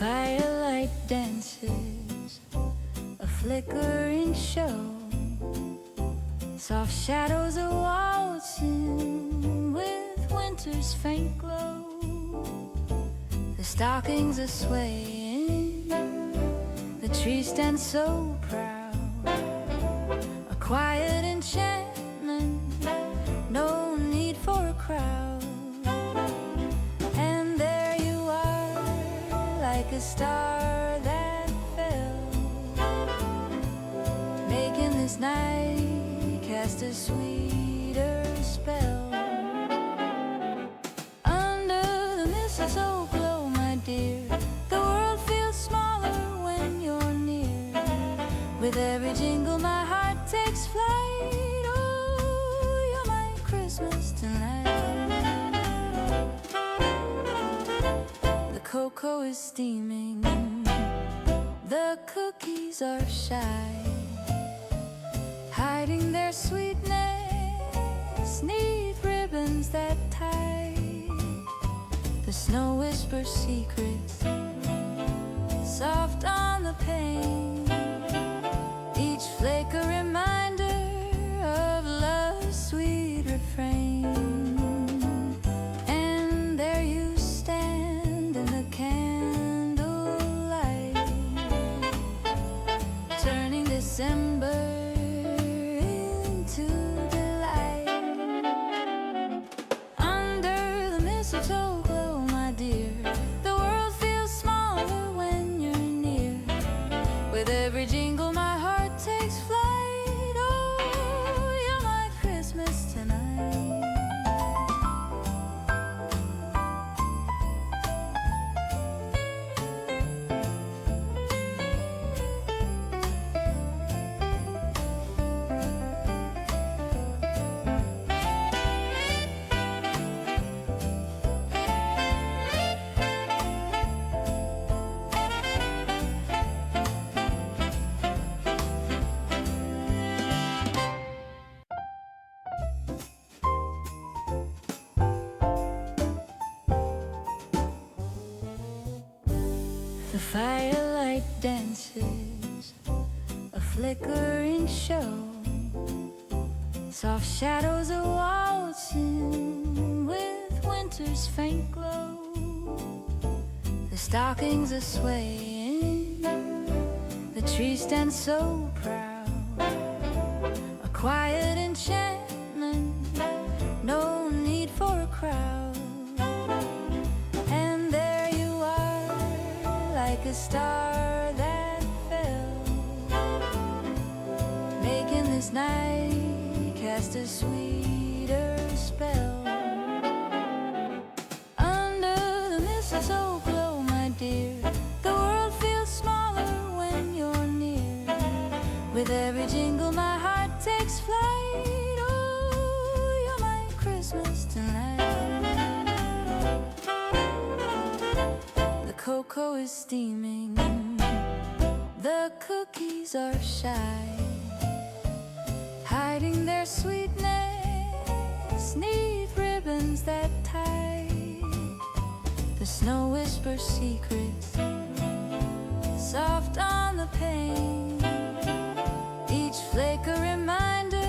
Firelight dances, a flickering show. Soft shadows are waltzing with winter's faint glow. The stockings are swaying, the tree stands so proud. A quiet enchantment, no need for a crowd. And there you are, like a star that fell, making this night cast a sweeter spell. Under the mistletoe glow, my dear, the world feels smaller when you're near. With every jingle my heart takes flight. Oh, you're my Christmas tonight. The cocoa is steaming, the cookies are shy, hiding their sweetness neath ribbons that tie. The snow whispers secrets, soft on the pane, each flake a reminder of love's sweet refrain. And there you stand in the candlelight, turning December into delight. Under the mistletoe glow, my dear, the world feels smaller when you're near. With every jingle my heart takes flight. Oh, you're my Christmas tonight. The firelight dances, a flickering show. Soft shadows are waltzing with winter's faint glow. The stockings are swaying, the tree stands so proud. A quiet enchantment, no need for a crowd. And there you are, like a star that fell, making this night cast a sweeter spell. Under the mistletoe glow, my dear, the world feels smaller when you're near. With every jingle my heart takes flight. Oh, you're my Christmas tonight. The cocoa is steaming, the cookies are shy, hiding their sweetness neath ribbons that tie. The snow whispers secrets, soft on the pane, each flake a reminder